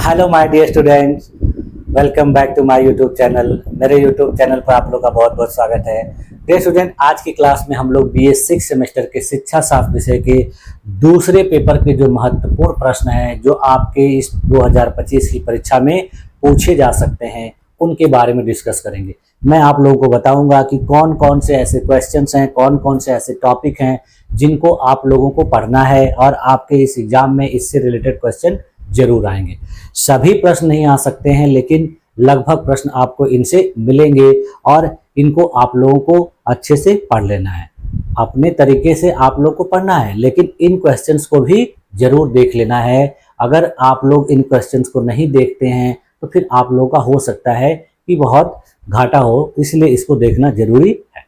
Hello my dear students, welcome back to my YouTube channel. मेरे YouTube channel पर आप लोग का बहुत बहुत स्वागत है। डियर स्टूडेंट, आज की क्लास में हम लोग BA 6 सेमेस्टर के शिक्षा शास्त्र विषय के दूसरे पेपर के जो महत्वपूर्ण प्रश्न हैं जो आपके इस 2025 की परीक्षा में पूछे जा सकते हैं उनके बारे में डिस्कस करेंगे। मैं आप लोगों को बताऊंगा कि कौन कौन से ऐसे क्वेश्चंस हैं, कौन कौन से ऐसे टॉपिक हैं जिनको आप लोगों को पढ़ना है और आपके इस एग्जाम में इससे रिलेटेड क्वेश्चन जरूर आएंगे। सभी प्रश्न नहीं आ सकते हैं, लेकिन लगभग प्रश्न आपको इनसे मिलेंगे और इनको आप लोगों को अच्छे से पढ़ लेना है। अपने तरीके से आप लोग को पढ़ना है, लेकिन इन क्वेश्चंस को भी जरूर देख लेना है। अगर आप लोग इन क्वेश्चंस को नहीं देखते हैं तो फिर आप लोगों का हो सकता है कि बहुत घाटा हो, इसलिए इसको देखना जरूरी है।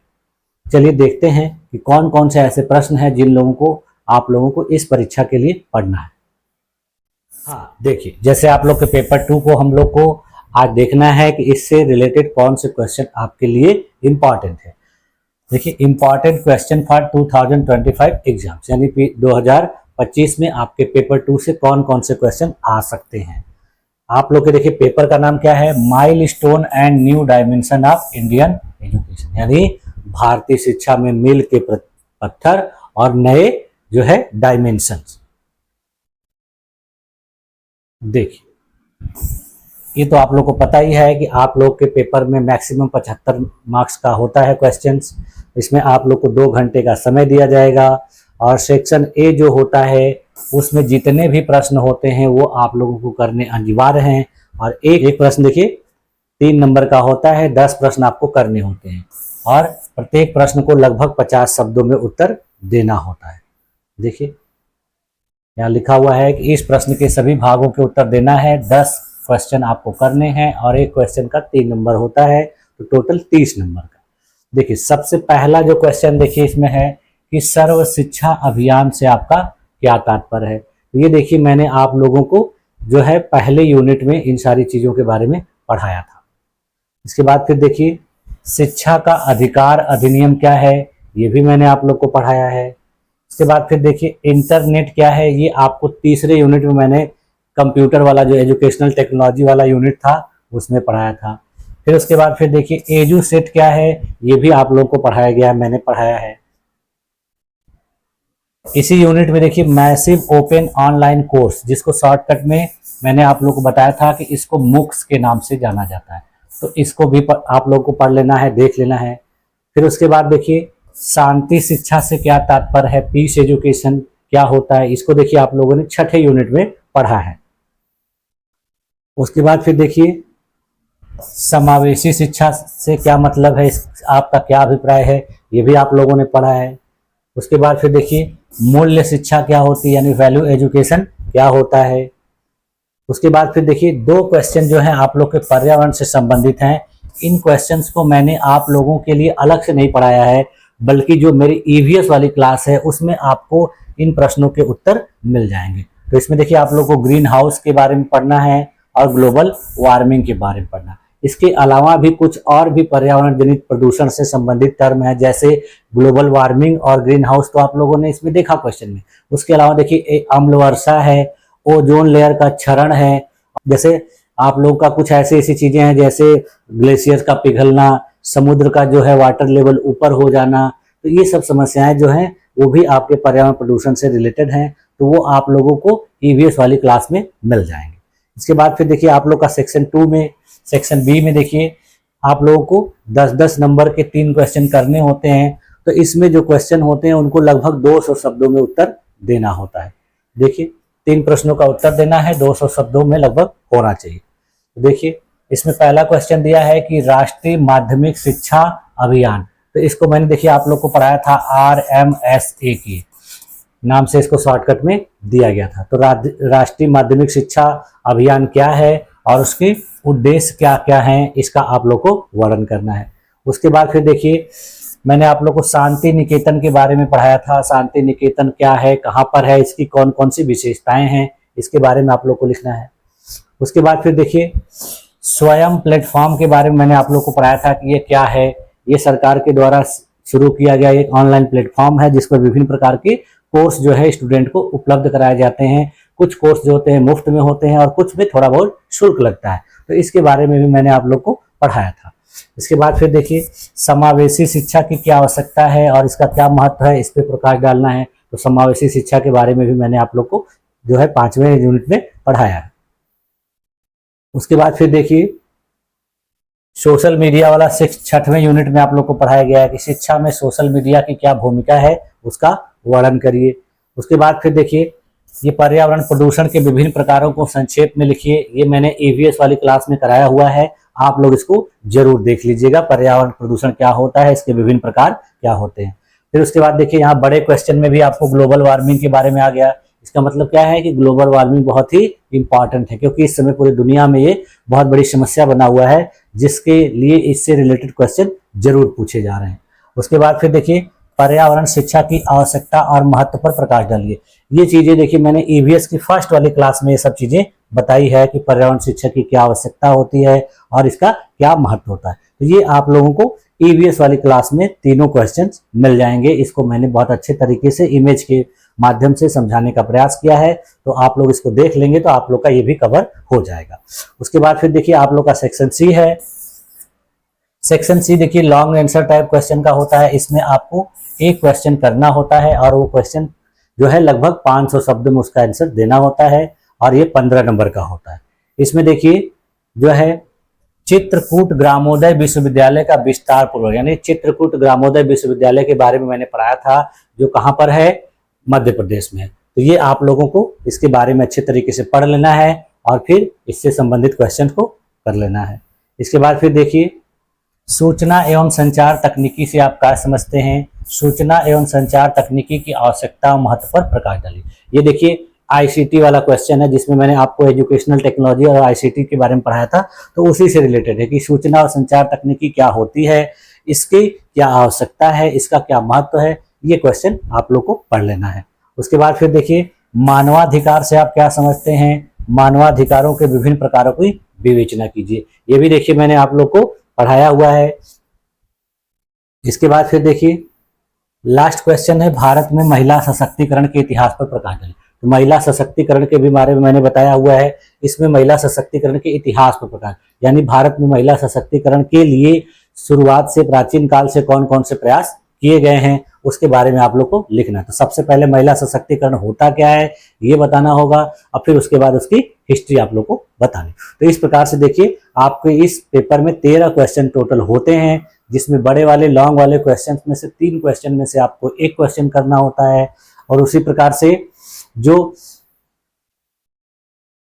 चलिए देखते हैं कि कौन कौन से ऐसे प्रश्न हैं जिन लोगों को आप लोगों को इस परीक्षा के लिए पढ़ना है। हाँ, देखिए, जैसे आप लोग के पेपर 2 को हम लोग को आज देखना है कि इससे रिलेटेड कौन से क्वेश्चन आपके लिए इम्पॉर्टेंट है। देखिए, इम्पॉर्टेंट क्वेश्चन फॉर 2025 एग्जाम्स, यानी 2025 में आपके पेपर 2 से कौन कौन से क्वेश्चन आ सकते हैं। आप लोग के देखिए पेपर का नाम क्या है, milestone and new dimension of Indian education, यानी भारतीय शिक्षा में मील के पत्थर और नए जो है डायमेंशंस। देखिए, ये तो आप लोग को पता ही है कि आप लोग के पेपर में मैक्सिमम 75 मार्क्स का होता है क्वेश्चंस। इसमें आप लोग को 2 घंटे का समय दिया जाएगा और सेक्शन ए जो होता है उसमें जितने भी प्रश्न होते हैं वो आप लोगों को करने अनिवार्य हैं। और एक प्रश्न देखिए 3 नंबर का होता है, 10 प्रश्न आपको करने होते हैं और प्रत्येक प्रश्न को लगभग 50 शब्दों में उत्तर देना होता है। देखिए, यहाँ लिखा हुआ है कि इस प्रश्न के सभी भागों के उत्तर देना है। 10 क्वेश्चन आपको करने हैं और एक क्वेश्चन का 3 नंबर होता है, तो टोटल 30 नंबर का। देखिए, सबसे पहला जो क्वेश्चन देखिए इसमें है कि सर्व शिक्षा अभियान से आपका क्या तात्पर्य है। तो ये देखिए, मैंने आप लोगों को जो है पहले यूनिट में इन सारी चीज़ों के बारे में पढ़ाया था। इसके बाद फिर देखिए, शिक्षा का अधिकार अधिनियम क्या है, ये भी मैंने आप लोग को पढ़ाया है। इसके बाद फिर देखिए, इंटरनेट क्या है, ये आपको तीसरे यूनिट में मैंने कंप्यूटर वाला जो एजुकेशनल टेक्नोलॉजी वाला यूनिट था उसमें पढ़ाया था। फिर उसके बाद फिर देखिए, एजू सेट क्या है, ये भी आप लोग को पढ़ाया गया, मैंने पढ़ाया है। इसी यूनिट में देखिए, मैसिव ओपन ऑनलाइन कोर्स, जिसको शॉर्टकट में मैंने आप लोग को बताया था कि इसको मुक्स के नाम से जाना जाता है, तो इसको भी आप लोग को पढ़ लेना है, देख लेना है। फिर उसके बाद देखिए, शांति शिक्षा से क्या तात्पर्य है, पीस एजुकेशन क्या होता है, इसको देखिए आप लोगों ने 6ठे यूनिट में पढ़ा है। उसके बाद फिर देखिए, समावेशी शिक्षा से क्या मतलब है, आपका क्या अभिप्राय है, ये भी आप लोगों ने पढ़ा है। उसके बाद फिर देखिए, मूल्य शिक्षा क्या होती है, यानी वैल्यू एजुकेशन क्या होता है। उसके बाद फिर देखिए, 2 क्वेश्चन जो हैं आप लोग के पर्यावरण से संबंधित हैं। इन क्वेश्चंस को मैंने आप लोगों के लिए अलग से नहीं पढ़ाया है, बल्कि जो मेरी EVS वाली क्लास है उसमें आपको इन प्रश्नों के उत्तर मिल जाएंगे। तो इसमें देखिए, आप लोगों को ग्रीन हाउस के बारे में पढ़ना है और ग्लोबल वार्मिंग के बारे में पढ़ना है। इसके अलावा भी कुछ और भी पर्यावरण जनित प्रदूषण से संबंधित टर्म है, जैसे ग्लोबल वार्मिंग और ग्रीन हाउस, तो आप लोगों ने इसमें देखा क्वेश्चन में। उसके अलावा देखिए, अम्ल वर्षा है, ओजोन लेयर का क्षरण है, जैसे आप लोग का कुछ ऐसी चीजें हैं जैसे ग्लेशियर का पिघलना, समुद्र का जो है वाटर लेवल ऊपर हो जाना, तो ये सब समस्याएं जो हैं वो भी आपके पर्यावरण प्रदूषण से रिलेटेड हैं, तो वो आप लोगों को EVS वाली क्लास में मिल जाएंगे। इसके बाद फिर देखिए, आप लोग का सेक्शन 2 में, सेक्शन बी में देखिए, आप लोगों को 10-10 नंबर के 3 क्वेश्चन करने होते हैं। तो इसमें जो क्वेश्चन होते हैं उनको लगभग 200 शब्दों में उत्तर देना होता है। देखिए, 3 प्रश्नों का उत्तर देना है, 200 शब्दों में लगभग होना चाहिए। देखिए, इसमें पहला क्वेश्चन दिया है कि राष्ट्रीय माध्यमिक शिक्षा अभियान, तो इसको मैंने देखिए आप लोग को पढ़ाया था RMSA के नाम से, इसको शॉर्टकट में दिया गया था। तो राष्ट्रीय माध्यमिक शिक्षा अभियान क्या है और उसके उद्देश्य क्या क्या हैं, इसका आप लोग को वर्णन करना है। उसके बाद फिर देखिए, मैंने आप लोग को शांति निकेतन के बारे में पढ़ाया था। शांति निकेतन क्या है, कहाँ पर है, इसकी कौन कौन सी विशेषताएं हैं, इसके बारे में आप लोग को लिखना है। उसके बाद फिर देखिए, स्वयं प्लेटफॉर्म के बारे में मैंने आप लोग को पढ़ाया था कि ये क्या है। ये सरकार के द्वारा शुरू किया गया एक ऑनलाइन प्लेटफॉर्म है जिस पर विभिन्न प्रकार के कोर्स जो है स्टूडेंट को उपलब्ध कराए जाते हैं। कुछ कोर्स जो होते हैं मुफ्त में होते हैं और कुछ में थोड़ा बहुत शुल्क लगता है, तो इसके बारे में भी मैंने आप लोग को पढ़ाया था। इसके बाद फिर देखिए समावेशी शिक्षा की क्या आवश्यकता है और इसका क्या महत्व है, इस पे प्रकाश डालना है। तो समावेशी शिक्षा के बारे में भी मैंने आप लोग को जो है 5वें यूनिट में पढ़ाया है। उसके बाद फिर देखिए सोशल मीडिया वाला 6वें यूनिट में आप लोग को पढ़ाया गया है कि शिक्षा में सोशल मीडिया की क्या भूमिका है, उसका वर्णन करिए। उसके बाद फिर देखिए ये पर्यावरण प्रदूषण के विभिन्न प्रकारों को संक्षेप में लिखिए। ये मैंने ईवीएस वाली क्लास में कराया हुआ है, आप लोग इसको जरूर देख लीजिएगा। पर्यावरण प्रदूषण क्या होता है, इसके विभिन्न प्रकार क्या होते हैं। फिर उसके बाद देखिए यहाँ बड़े क्वेश्चन में भी आपको ग्लोबल वार्मिंग के बारे में आ गया। इसका मतलब क्या है कि ग्लोबल वार्मिंग बहुत ही इंपॉर्टेंट है, क्योंकि इस समय पूरी दुनिया में ये बहुत बड़ी समस्या बना हुआ है, जिसके लिए इससे रिलेटेड क्वेश्चन जरूर पूछे जा रहे हैं। उसके बाद फिर देखिए पर्यावरण शिक्षा की आवश्यकता और महत्व पर प्रकाश डालिए। ये चीजें देखिए मैंने ईवीएस की फर्स्ट वाली क्लास में ये सब चीजें बताई है कि पर्यावरण शिक्षा की क्या आवश्यकता होती है और इसका क्या महत्व होता है। तो ये आप लोगों को ईवीएस वाली क्लास में तीनों क्वेश्चंस मिल जाएंगे। इसको मैंने बहुत अच्छे तरीके से इमेज के माध्यम से समझाने का प्रयास किया है, तो आप लोग इसको देख लेंगे तो आप लोग का ये भी कवर हो जाएगा। उसके बाद फिर देखिए आप लोग का सेक्शन सी है। सेक्शन सी देखिए लॉन्ग आंसर टाइप क्वेश्चन का होता है। इसमें आपको एक क्वेश्चन करना होता है और वो क्वेश्चन जो है लगभग 500 शब्द में उसका आंसर देना होता है और ये 15 नंबर का होता है। इसमें देखिए जो है चित्रकूट ग्रामोदय विश्वविद्यालय का विस्तार पूर्वक, यानी चित्रकूट ग्रामोदय विश्वविद्यालय के बारे में मैंने पढ़ाया था, जो कहाँ पर है, मध्य प्रदेश में। तो ये आप लोगों को इसके बारे में अच्छे तरीके से पढ़ लेना है और फिर इससे संबंधित क्वेश्चन को कर लेना है। इसके बाद फिर देखिए सूचना एवं संचार तकनीकी से आप क्या समझते हैं। सूचना एवं संचार तकनीकी की आवश्यकता और महत्व पर प्रकाश डालिए। ये देखिए आईसीटी वाला क्वेश्चन है, जिसमें मैंने आपको एजुकेशनल टेक्नोलॉजी और आईसीटी के बारे में पढ़ाया था, तो उसी से रिलेटेड है कि सूचना और संचार तकनीकी क्या होती है, इसकी क्या आवश्यकता है, इसका क्या महत्व है। ये क्वेश्चन आप लोग को पढ़ लेना है। उसके बाद फिर देखिए मानवाधिकार से आप क्या समझते हैं। मानवाधिकारों के विभिन्न प्रकारों की विवेचना कीजिए। ये भी देखिए मैंने आप लोग को पढ़ाया हुआ है। इसके बाद फिर देखिए लास्ट क्वेश्चन है भारत में महिला सशक्तिकरण के इतिहास पर प्रकाश डालें। तो महिला सशक्तिकरण के भी बारे में मैंने बताया हुआ है। इसमें महिला सशक्तिकरण के इतिहास पर प्रकाश, यानी भारत में महिला सशक्तिकरण के लिए शुरुआत से प्राचीन काल से कौन कौन से प्रयास किए गए हैं, उसके बारे में आप लोग को लिखना है। तो सबसे पहले महिला सशक्तिकरण होता क्या है ये बताना होगा और फिर उसके बाद उसकी हिस्ट्री आप लोग को बतानी। तो इस प्रकार से देखिए आपके इस पेपर में 13 क्वेश्चन टोटल होते हैं, जिसमें बड़े वाले लॉन्ग वाले क्वेश्चन में से 3 क्वेश्चन में से आपको एक क्वेश्चन करना होता है, और उसी प्रकार से जो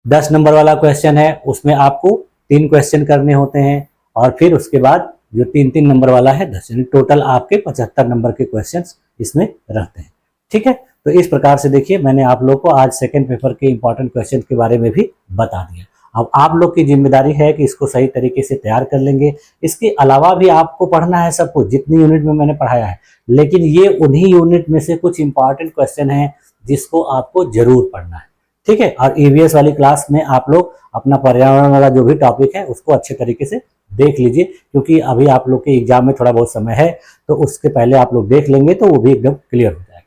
10 नंबर वाला क्वेश्चन है उसमें आपको 3 क्वेश्चन करने होते हैं, और फिर उसके बाद जो 3-3 नंबर वाला है 10, यानी टोटल आपके 75 नंबर के क्वेश्चंस इसमें रहते हैं। ठीक है, तो इस प्रकार से देखिए मैंने आप लोग को आज सेकंड पेपर के इंपॉर्टेंट क्वेश्चन के बारे में भी बता दिया। अब आप लोग की जिम्मेदारी है कि इसको सही तरीके से तैयार कर लेंगे। इसके अलावा भी आपको पढ़ना है सब कुछ, जितनी यूनिट में मैंने पढ़ाया है, लेकिन ये उन्हीं यूनिट में से कुछ इंपॉर्टेंट क्वेश्चन है जिसको आपको जरूर पढ़ना है। ठीक है, और ईवीएस वाली क्लास में आप लोग अपना पर्यावरण वाला जो भी टॉपिक है उसको अच्छे तरीके से देख लीजिए, क्योंकि अभी आप लोग के एग्जाम में थोड़ा बहुत समय है, तो उसके पहले आप लोग देख लेंगे तो वो भी एकदम क्लियर हो जाएगा।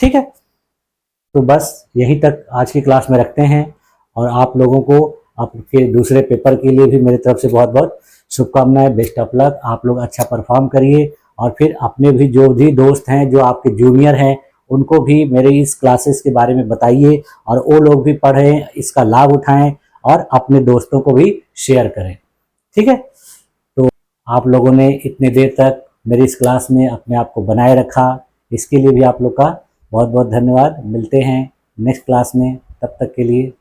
ठीक है, तो बस यहीं तक आज की क्लास में रखते हैं, और आप लोगों को आपके दूसरे पेपर के लिए भी मेरी तरफ से बहुत बहुत शुभकामनाएं। बेस्ट ऑफ लक, आप लोग अच्छा परफॉर्म करिए, और फिर अपने भी जो भी दोस्त हैं जो आपके जूनियर हैं उनको भी मेरे इस क्लासेस के बारे में बताइए, और वो लोग भी पढ़ें, इसका लाभ उठाएं और अपने दोस्तों को भी शेयर करें। ठीक है, तो आप लोगों ने इतनी देर तक मेरी इस क्लास में अपने आप को बनाए रखा, इसके लिए भी आप लोग का बहुत बहुत धन्यवाद। मिलते हैं नेक्स्ट क्लास में, तब तक के लिए